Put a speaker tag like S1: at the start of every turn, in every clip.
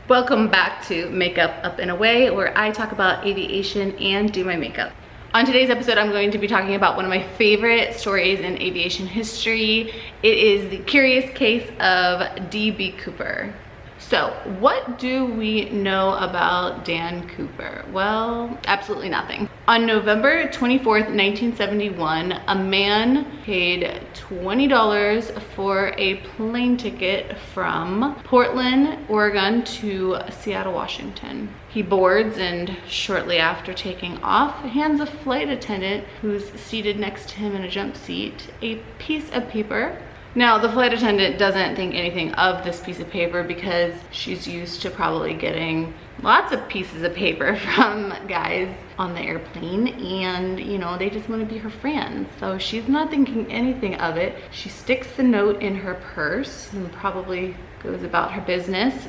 S1: Welcome back to Makeup Up and Away, where I talk about aviation and do my makeup. On today's episode, I'm going to be talking about one of my favorite stories in aviation history. It is the curious case of D.B. Cooper. So, what do we know about Dan Cooper? Well, absolutely nothing. On November 24th, 1971, a man paid $20 for a plane ticket from Portland, Oregon to Seattle, Washington. He boards and shortly after taking off, hands a flight attendant who's seated next to him in a jump seat a piece of paper. Now, the flight attendant doesn't think anything of this piece of paper because she's used to probably getting lots of pieces of paper from guys on the airplane, and you know, they just want to be her friends. So she's not thinking anything of it. She sticks the note in her purse and probably goes about her business.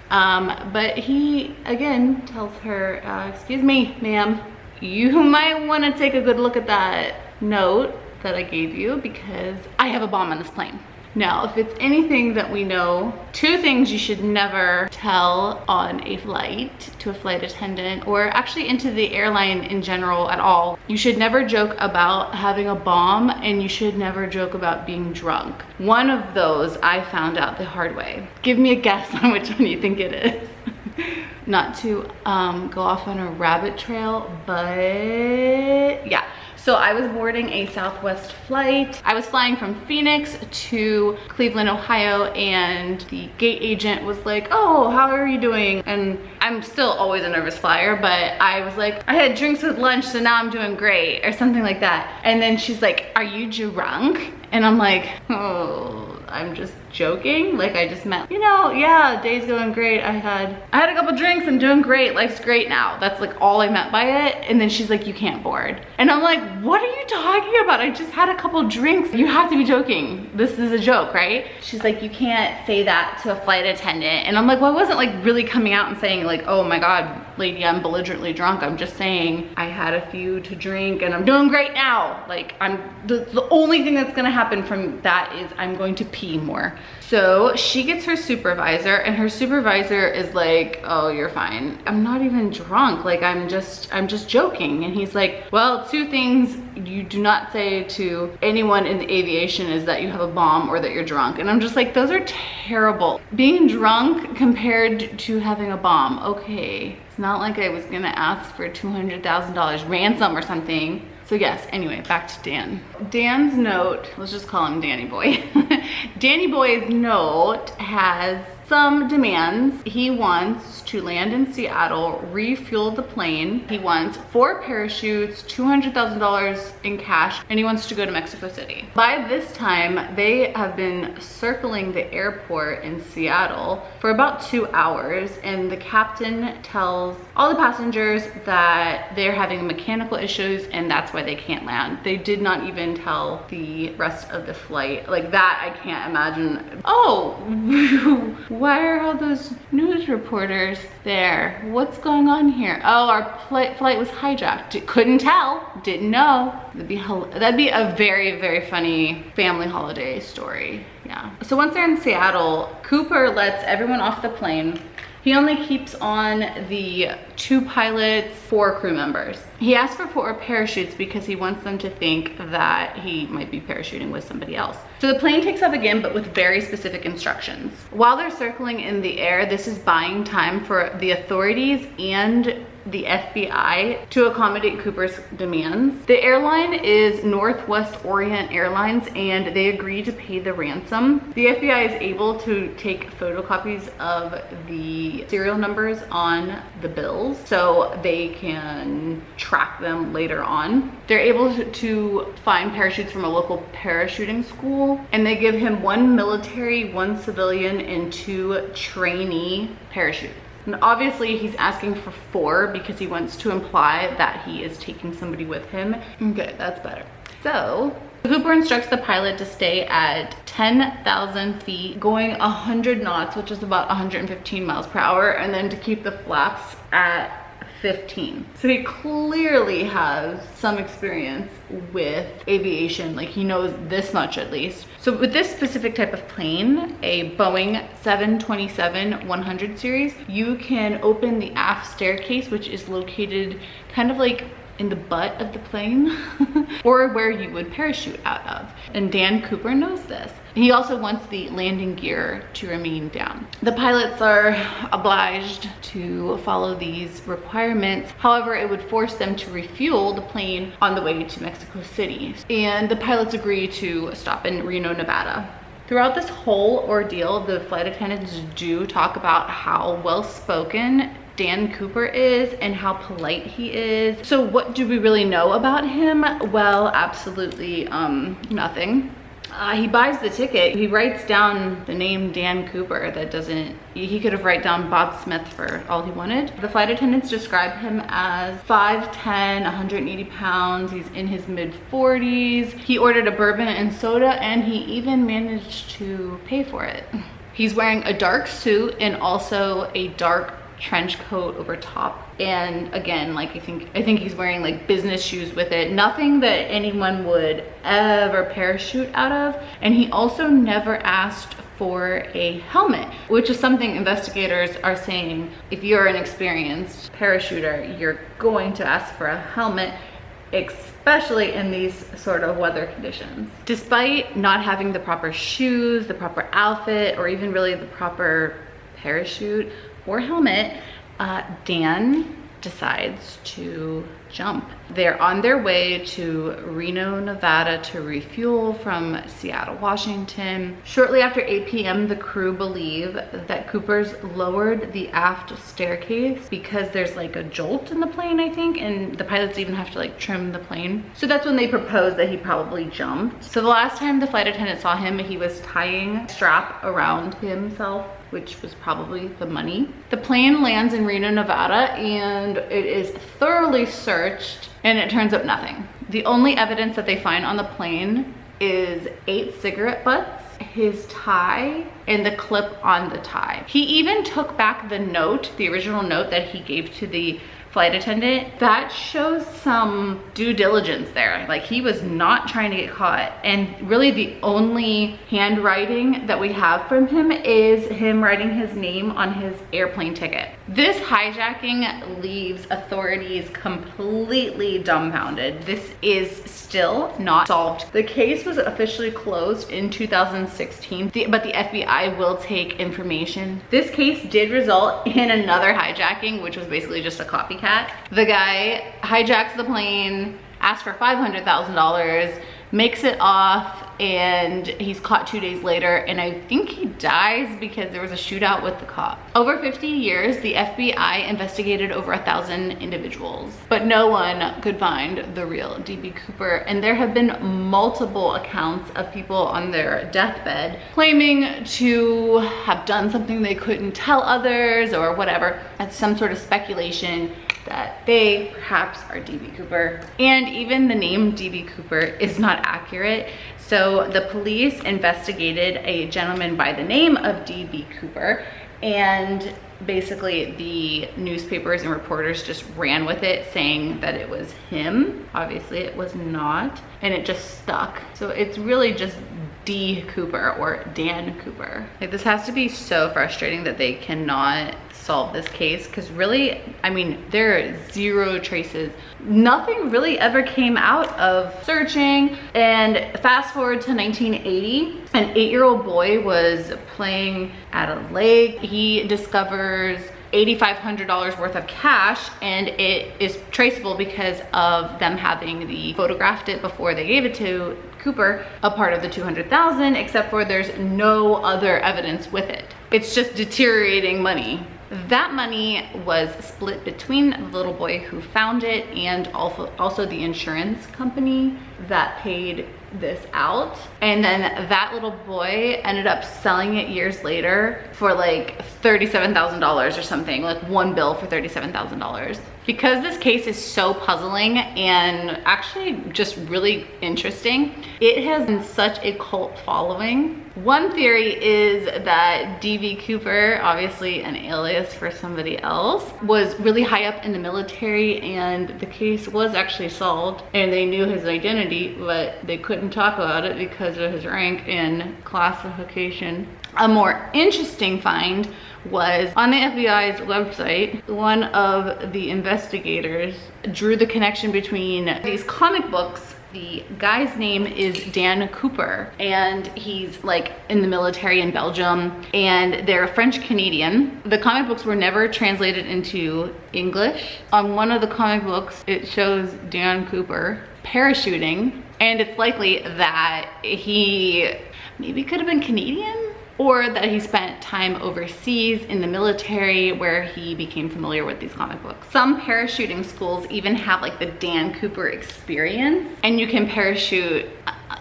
S1: But he again tells her, excuse me, ma'am, you might want to take a good look at that note that I gave you because I have a bomb on this plane. Now, if it's anything that we know, two things you should never tell on a flight to a flight attendant, or actually into the airline in general at all. You should never joke about having a bomb, and you should never joke about being drunk. One of those I found out the hard way. Give me a guess on which one you think it is. Not to go off on a rabbit trail, but yeah. So I was boarding a Southwest flight. I was flying from Phoenix to Cleveland, Ohio, and the gate agent was like, oh, how are you doing? And I'm still always a nervous flyer, but I was like, I had drinks with lunch, so now I'm doing great, or something like that. And then she's like, are you drunk? And I'm like, oh, I'm just joking. Like, I just meant, you know, yeah, day's going great. I had a couple drinks, I'm doing great, life's great now. That's like all I meant by it. And then she's like, you can't board. And I'm like, what are you talking about? I just had a couple drinks. You have to be joking. This is a joke, right? She's like, you can't say that to a flight attendant. And I'm like, well, I wasn't like really coming out and saying like, oh my God, lady, I'm belligerently drunk. I'm just saying I had a few to drink and I'm doing great now. Like, the only thing that's gonna happen from that is I'm going to pee more. So she gets her supervisor, and her supervisor is like, oh, you're fine. I'm not even drunk. Like, I'm just joking. And he's like, well, two things you do not say to anyone in the aviation is that you have a bomb or that you're drunk. And I'm just like, those are terrible. Being drunk compared to having a bomb. Okay. It's not like I was gonna ask for $200,000 ransom or something. So yes, anyway, back to Dan. Dan's note, let's just call him Danny Boy. Danny Boy's note has some demands. He wants to land in Seattle, refuel the plane. He wants 4 parachutes, $200,000 in cash, and he wants to go to Mexico City. By this time, they have been circling the airport in Seattle for about 2 hours, and the captain tells all the passengers that they're having mechanical issues and that's why they can't land. They did not even tell the rest of the flight. Like that, I can't imagine. Oh, why are all those news reporters there? What's going on here? Oh, our flight was hijacked. Couldn't tell, didn't know. That'd be a very, very funny family holiday story. Yeah. So once they're in Seattle, Cooper lets everyone off the plane. He only keeps on the 2 pilots, 4 crew members. He asks for 4 parachutes because he wants them to think that he might be parachuting with somebody else. So the plane takes off again, but with very specific instructions. While they're circling in the air, this is buying time for the authorities and the FBI to accommodate Cooper's demands. The airline is Northwest Orient Airlines, and they agree to pay the ransom. The FBI is able to take photocopies of the serial numbers on the bills so they can track them later on. They're able to find parachutes from a local parachuting school, and they give him 1 military, 1 civilian, and 2 trainee parachutes. And obviously he's asking for 4 because he wants to imply that he is taking somebody with him. Okay, that's better. So Cooper instructs the pilot to stay at 10,000 feet, going 100 knots, which is about 115 miles per hour, and then to keep the flaps at 15. So he clearly has some experience with aviation, like he knows this much at least. So with this specific type of plane, a Boeing 727-100 series, you can open the aft staircase, which is located kind of like in the butt of the plane or where you would parachute out of. And Dan Cooper knows this. He also wants the landing gear to remain down. The pilots are obliged to follow these requirements. However, it would force them to refuel the plane on the way to Mexico City. And the pilots agree to stop in Reno, Nevada. Throughout this whole ordeal, the flight attendants do talk about how well-spoken Dan Cooper is and how polite he is. So what do we really know about him? Well, absolutely nothing. He buys the ticket. He writes down the name Dan Cooper. That doesn't, he could have written down Bob Smith for all he wanted. The flight attendants describe him as 5'10", 180 pounds. He's in his mid 40s. He ordered a bourbon and soda, and he even managed to pay for it. He's wearing a dark suit and also a dark trench coat over top. And again, like I think he's wearing like business shoes with it. Nothing that anyone would ever parachute out of. And he also never asked for a helmet, which is something investigators are saying. If you're an experienced parachuter, you're going to ask for a helmet, especially in these sort of weather conditions. Despite not having the proper shoes, the proper outfit, or even really the proper parachute or helmet, Dan decides to jump. They're on their way to Reno, Nevada to refuel from Seattle, Washington. Shortly after 8 p.m., the crew believe that Cooper's lowered the aft staircase because there's like a jolt in the plane, I think, and the pilots even have to like trim the plane. So that's when they proposed that he probably jumped. So the last time the flight attendant saw him, he was tying a strap around himself, which was probably the money. The plane lands in Reno, Nevada, and it is thoroughly searched, and it turns up nothing. The only evidence that they find on the plane is 8 cigarette butts, his tie, and the clip on the tie. He even took back the note, the original note that he gave to the flight attendant. That shows some due diligence there. Like, he was not trying to get caught. And really the only handwriting that we have from him is him writing his name on his airplane ticket. This hijacking leaves authorities completely dumbfounded. This is still not solved. The case was officially closed in 2016, but the FBI will take information. This case did result in another hijacking, which was basically just a copycat. The guy hijacks the plane, asks for $500,000, makes it off, and he's caught 2 days later, and I think he dies because there was a shootout with the cop. Over 50 years, the FBI investigated over 1,000 individuals, but no one could find the real D.B. Cooper, and there have been multiple accounts of people on their deathbed claiming to have done something they couldn't tell others or whatever. That's some sort of speculation that they perhaps are D.B. Cooper. And even the name D.B. Cooper is not accurate. So the police investigated a gentleman by the name of D.B. Cooper, and basically the newspapers and reporters just ran with it, saying that it was him. Obviously it was not, and it just stuck. So it's really just D. Cooper or Dan Cooper. Like, this has to be so frustrating that they cannot solve this case, because really, I mean, there are zero traces. Nothing really ever came out of searching. And fast forward to 1980, an 8-year-old boy was playing at a lake. He discovers $8,500 worth of cash, and it is traceable because of them having photographed it before they gave it to Cooper, a part of the $200,000, except for there's no other evidence with it. It's just deteriorating money. That money was split between the little boy who found it and also the insurance company that paid this out. And then that little boy ended up selling it years later for like $37,000 or something, like one bill for $37,000. Because this case is so puzzling and actually just really interesting, it has such a cult following. One theory is that D.B. Cooper, obviously an alias for somebody else, was really high up in the military and the case was actually solved and they knew his identity, but they couldn't talk about it because of his rank and classification. A more interesting find was on the FBI's website. One of the investigators drew the connection between these comic books. The guy's name is Dan Cooper and he's like in the military in Belgium and they're French Canadian. The comic books were never translated into English. On one of the comic books it shows Dan Cooper parachuting and it's likely that he maybe could have been Canadian or that he spent time overseas in the military where he became familiar with these comic books. Some parachuting schools even have like the Dan Cooper experience and you can parachute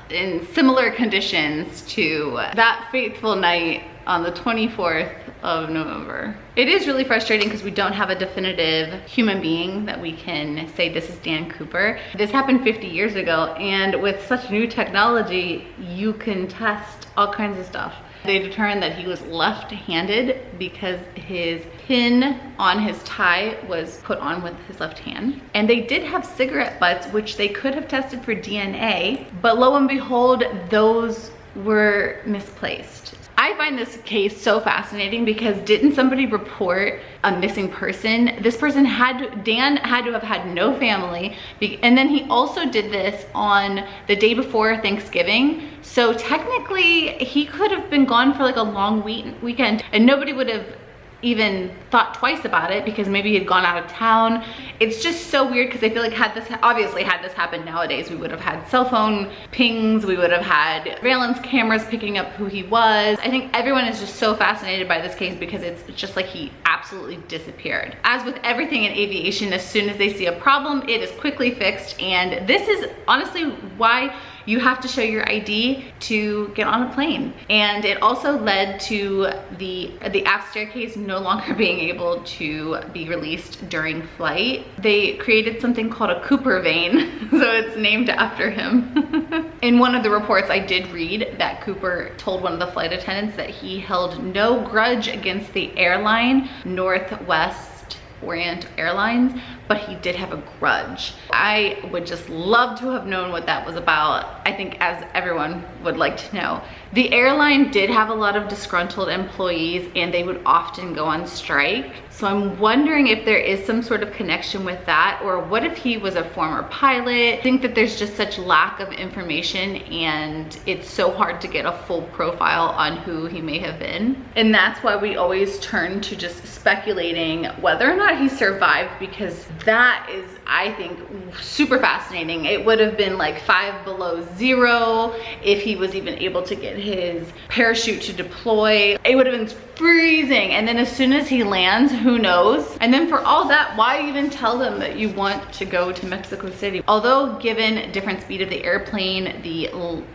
S1: in similar conditions to that fateful night on the 24th of November. It is really frustrating because we don't have a definitive human being that we can say this is Dan Cooper. This happened 50 years ago and with such new technology, you can test all kinds of stuff. They determined that he was left-handed because his pin on his tie was put on with his left hand. And they did have cigarette butts, which they could have tested for DNA, but lo and behold, those were misplaced. I find this case so fascinating because didn't somebody report a missing person? This person Dan had to have had no family, and then he also did this on the day before Thanksgiving. So technically he could have been gone for like a long weekend and nobody would have even thought twice about it because maybe he had gone out of town. It's just so weird because I feel like had this happened nowadays, we would have had cell phone pings, we would have had surveillance cameras picking up who he was. I think everyone is just so fascinated by this case because it's just like he absolutely disappeared. As with everything in aviation, as soon as they see a problem, it is quickly fixed, and this is honestly why you have to show your ID to get on a plane. And it also led to the aft staircase no longer being able to be released during flight. They created something called a Cooper vein, so it's named after him. In one of the reports I did read that Cooper told one of the flight attendants that he held no grudge against the airline, Northwest Orient Airlines, but he did have a grudge. I would just love to have known what that was about. I think as everyone would like to know. The airline did have a lot of disgruntled employees and they would often go on strike. So I'm wondering if there is some sort of connection with that, or what if he was a former pilot? I think that there's just such lack of information and it's so hard to get a full profile on who he may have been. And that's why we always turn to just speculating whether or not he survived, because that is, I think, super fascinating. It would have been like 5 below zero if he was even able to get his parachute to deploy. It would have been freezing, and then as soon as he lands, who knows? And then for all that, why even tell them that you want to go to Mexico City? Although given different speed of the airplane, the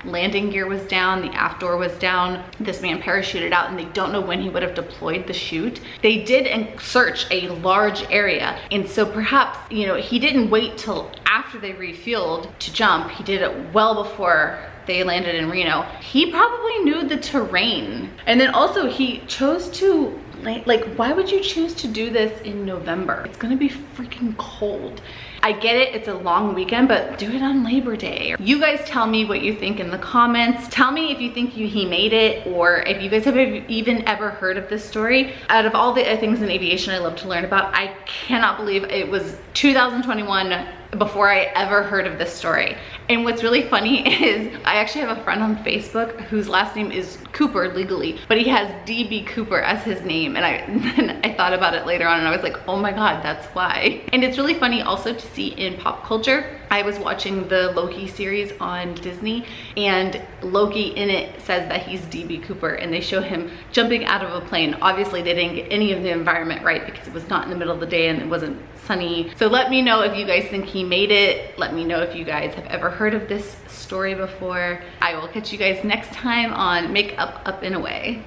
S1: landing gear was down, the aft door was down, this man parachuted out and they don't know when he would have deployed the chute. They did search a large area, and so perhaps, you know, he didn't wait till after they refueled to jump. He did it well before they landed in Reno. He probably knew the terrain. And then also he chose to, like, why would you choose to do this in November? It's gonna be freaking cold. I get it, it's a long weekend, but do it on Labor Day. You guys tell me what you think in the comments. Tell me if you think he made it, or if you guys have even ever heard of this story. Out of all the things in aviation I love to learn about, I cannot believe it was 2021 before I ever heard of this story. And what's really funny is I actually have a friend on Facebook whose last name is Cooper legally, but he has D.B. Cooper as his name. And I thought about it later on and I was like, oh my God, that's why. And it's really funny also to see in pop culture. I was watching the Loki series on Disney, and Loki in it says that he's D.B. Cooper, and they show him jumping out of a plane. Obviously they didn't get any of the environment right because it was not in the middle of the day and it wasn't sunny. So let me know if you guys think he made it. Let me know if you guys have ever heard of this story before. I will catch you guys next time on Makeup Up and Away.